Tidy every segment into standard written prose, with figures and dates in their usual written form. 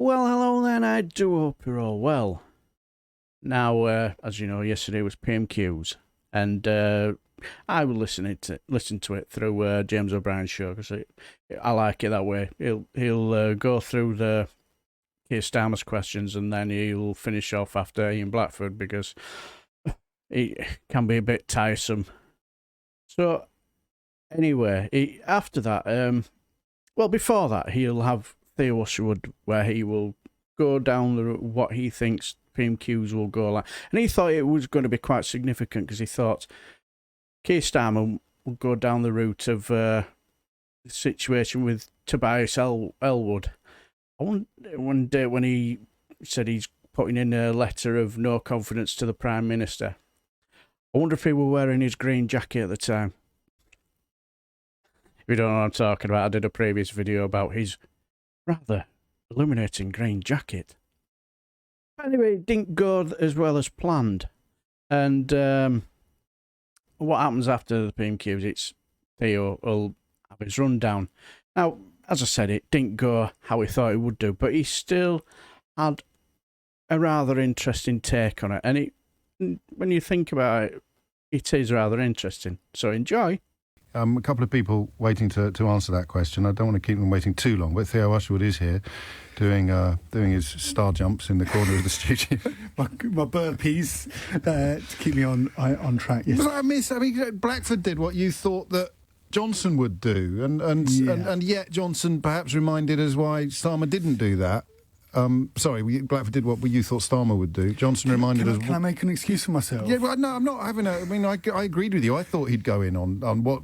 Well, hello then, I do hope you're all well. Now, as you know, yesterday was PMQs, and I will listen to it through James O'Brien's show, because I like it that way. He'll go through the Keir Starmer's questions, and then he'll finish off after Ian Blackford, because it can be a bit tiresome. So, anyway, after that, before that, he'll have Theo, where he will go down what he thinks PMQs will go like. And he thought it was going to be quite significant, because he thought Keir Starmer will go down the route of the situation with Tobias Ellwood. One day when he said he's putting in a letter of no confidence to the Prime Minister, I wonder if he were wearing his green jacket at the time. If you don't know what I'm talking about, I did a previous video about his rather illuminating green jacket. But anyway, it didn't go as well as planned. And what happens after the PMQs, it's Theo will have his rundown. Now, as I said, it didn't go how he thought it would do, but he still had a rather interesting take on it. And when you think about it, it is rather interesting. So enjoy. A couple of people waiting to answer that question. I don't want to keep them waiting too long, but Theo Usherwood is here doing his star jumps in the corner of the studio. my burpees to keep me on track. Yes. But Blackford did what you thought that Johnson would do, and yet Johnson perhaps reminded us why Starmer didn't do that. Blackford did what you thought Starmer would do. Johnson reminded us... Can I make an excuse for myself? Yeah, well, no, I'm not having a... I mean, I agreed with you. I thought he'd go in on what...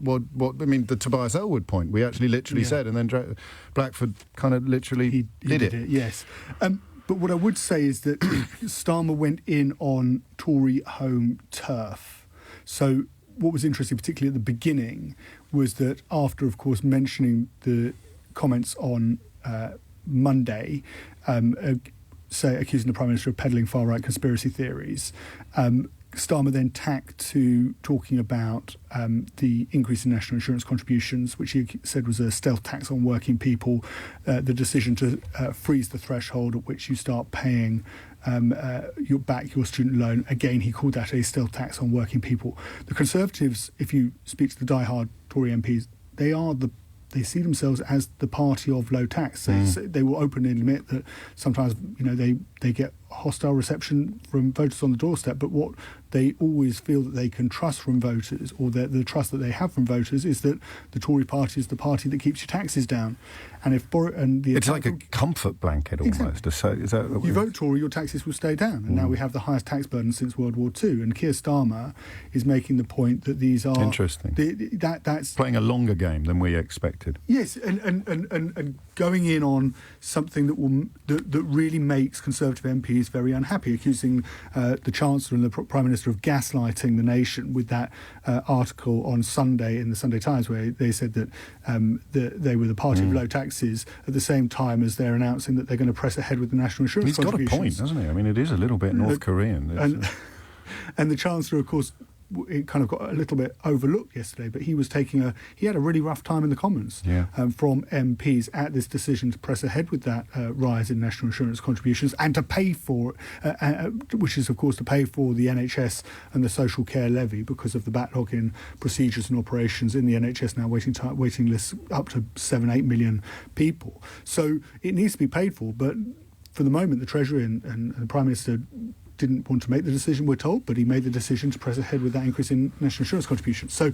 I mean, the Tobias Ellwood point, we actually literally said, and then Blackford kind of literally he did it. Yes. But what I would say is that Starmer went in on Tory home turf. So what was interesting, particularly at the beginning, was that after, of course, mentioning the comments on... Monday, accusing the Prime Minister of peddling far-right conspiracy theories. Starmer then tacked to talking about the increase in national insurance contributions, which he said was a stealth tax on working people, the decision to freeze the threshold at which you start paying your student loan. Again, he called that a stealth tax on working people. The Conservatives, if you speak to the die-hard Tory MPs, they see themselves as the party of low tax. They will openly admit that sometimes, they get hostile reception from voters on the doorstep, but what they always feel that they can trust from voters, or the trust that they have from voters, is that the Tory party is the party that keeps your taxes down. And it's like a comfort blanket almost. Exactly. Is that you vote Tory, your taxes will stay down. And now we have the highest tax burden since World War II. And Keir Starmer is making the point that these are interesting. That's playing a longer game than we expected. Yes, and going in on something that really makes Conservative MPs very unhappy, accusing the Chancellor and the Prime Minister of gaslighting the nation with that article on Sunday in the Sunday Times, where they said that they were the party of low taxes at the same time as they're announcing that they're going to press ahead with the national insurance contributions. He's got a point, hasn't he? I mean, it is a little bit North Korean. And the Chancellor, of course, it kind of got a little bit overlooked yesterday, but he had a really rough time in the Commons from MPs at this decision to press ahead with that rise in national insurance contributions and to pay for it, which is, of course, to pay for the NHS and the social care levy because of the backlog in procedures and operations in the NHS now, waiting lists up to 7-8 million people. So it needs to be paid for, but for the moment, the Treasury and the Prime Minister didn't want to make the decision, we're told, but he made the decision to press ahead with that increase in national insurance contributions. So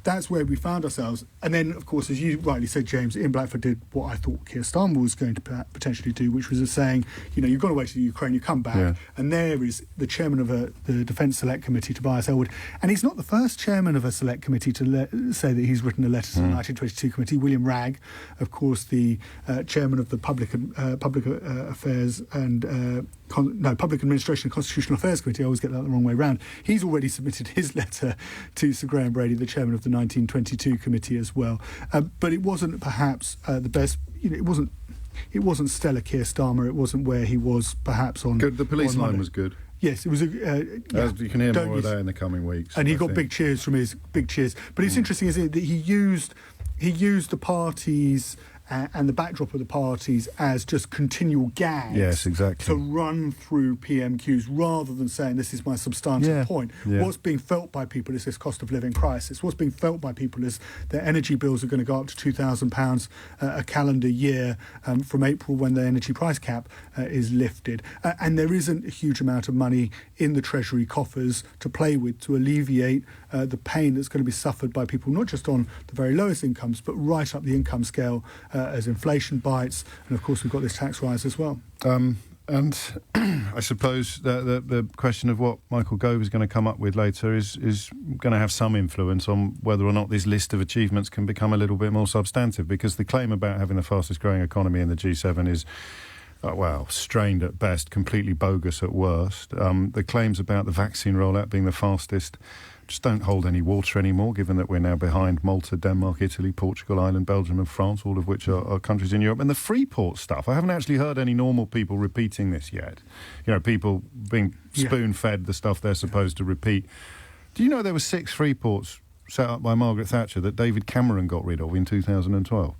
that's where we found ourselves. And then, of course, as you rightly said, James, Ian Blackford did what I thought Keir Starmer was going to potentially do, which was saying, you've got to wait till Ukraine, you come back, and there is the chairman of the Defence Select Committee, Tobias Ellwood. And he's not the first chairman of a select committee to say that he's written a letter to the 1922 committee. William Ragg, of course, the chairman of the Public Affairs and Public Administration and Constitutional Affairs Committee, I always get that the wrong way round. He's already submitted his letter to Sir Graham Brady, the chairman of the 1922 committee as well. But it wasn't perhaps the best, it wasn't stellar Keir Starmer, it wasn't where he was perhaps on... Good. The police line was good. Yes, it was you can hear more of that in the coming weeks. And he got big cheers from his big cheers. But it's interesting, isn't it, that he used the parties and the backdrop of the parties as just continual gags. Yes, exactly. To run through PMQs rather than saying this is my substantive point. Yeah. What's being felt by people is this cost of living crisis. What's being felt by people is their energy bills are going to go up to £2,000 a calendar year from April when the energy price cap is lifted. And there isn't a huge amount of money in the Treasury coffers to play with to alleviate the pain that's going to be suffered by people, not just on the very lowest incomes, but right up the income scale as inflation bites. And of course, we've got this tax rise as well. And I suppose the question of what Michael Gove is going to come up with later is going to have some influence on whether or not this list of achievements can become a little bit more substantive, because the claim about having the fastest growing economy in the G7 is, strained at best, completely bogus at worst. The claims about the vaccine rollout being the fastest just don't hold any water anymore, given that we're now behind Malta, Denmark, Italy, Portugal, Ireland, Belgium and France, all of which are countries in Europe. And the Freeport stuff, I haven't actually heard any normal people repeating this yet. You know, people being spoon-fed the stuff they're supposed to repeat. Do you know there were 6 Freeports set up by Margaret Thatcher that David Cameron got rid of in 2012?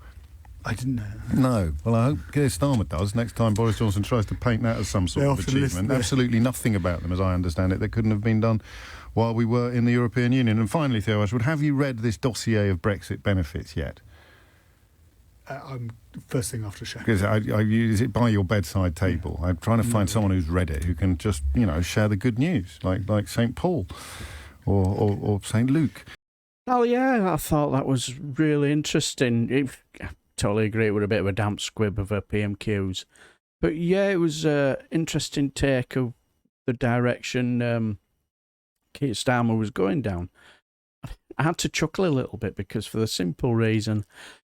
I didn't know. No. Well, I hope Keir Starmer does next time Boris Johnson tries to paint that as some sort of achievement. Absolutely nothing about them, as I understand it, that couldn't have been done while we were in the European Union. And finally, Theo Ashwood, have you read this dossier of Brexit benefits yet? First thing after show. Because I use it by your bedside table. I'm trying to find someone who's read it, who can just, share the good news, like St. Paul or St. Luke. Oh, yeah, I thought that was really interesting. Totally agree with a bit of a damp squib of her PMQs. But yeah, it was an interesting take of the direction Keir Starmer was going down. I had to chuckle a little bit because, for the simple reason,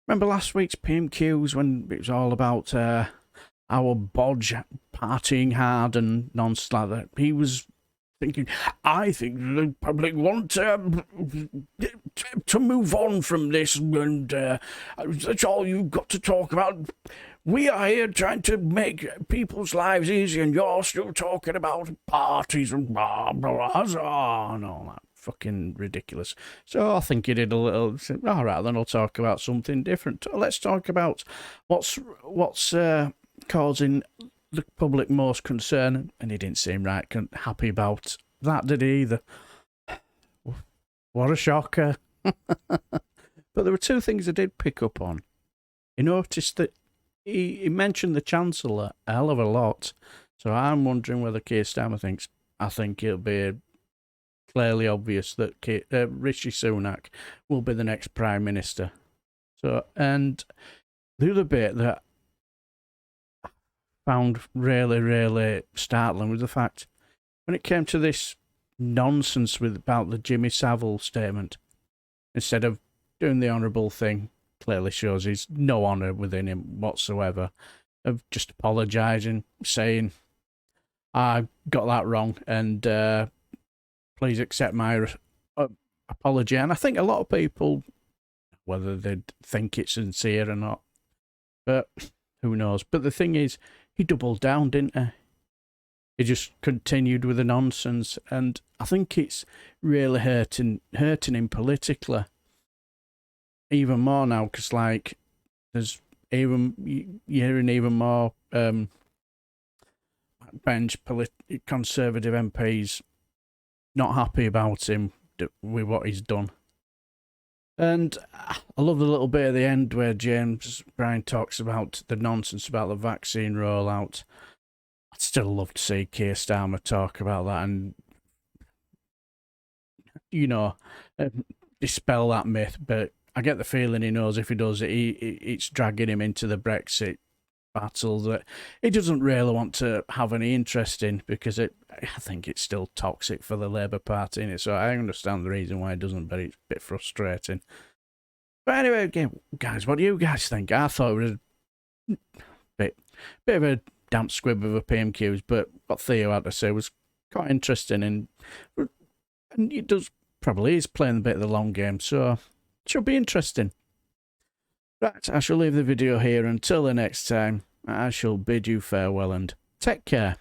remember last week's PMQs when it was all about our bodge partying hard and nonsense like that? He was thinking, I think the public want to move on from this, and that's all you've got to talk about. We are here trying to make people's lives easy, and you're still talking about parties and blah, blah, blah, and all that. Fucking ridiculous. So I think he did a little, all right, then I'll talk about something different. Let's talk about what's causing the public most concern, and he didn't seem right happy about that, did he either? What a shocker. But there were 2 things I did pick up on. He noticed that he mentioned the Chancellor a hell of a lot, so I'm wondering whether Keir Starmer thinks, I think it'll be clearly obvious that Rishi Sunak will be the next Prime Minister. So, and the other bit that found really, really startling was the fact when it came to this nonsense about the Jimmy Savile statement, instead of doing the honourable thing, clearly shows he's no honour within him whatsoever, of just apologising, saying, I got that wrong, and please accept my apology. And I think a lot of people, whether they think it's sincere or not, but who knows. But the thing is, he doubled down, didn't he? He just continued with the nonsense, and I think it's really hurting him politically even more now, because there's you're hearing even more bench Conservative MPs not happy about him with what he's done. And I love the little bit at the end where James Bryan talks about the nonsense about the vaccine rollout. I'd still love to see Keir Starmer talk about that and, dispel that myth. But I get the feeling he knows if he does it, it's dragging him into the Brexit battle that he doesn't really want to have any interest in, because I think it's still toxic for the Labour Party in it. So I understand the reason why he doesn't, but it's a bit frustrating. But anyway, again, guys, what do you guys think? I thought it was a bit of a damp squib of a PMQs, but what Theo had to say was quite interesting, and it probably is playing a bit of the long game, so it should be interesting. Right, I shall leave the video here. Until the next time, I shall bid you farewell and take care.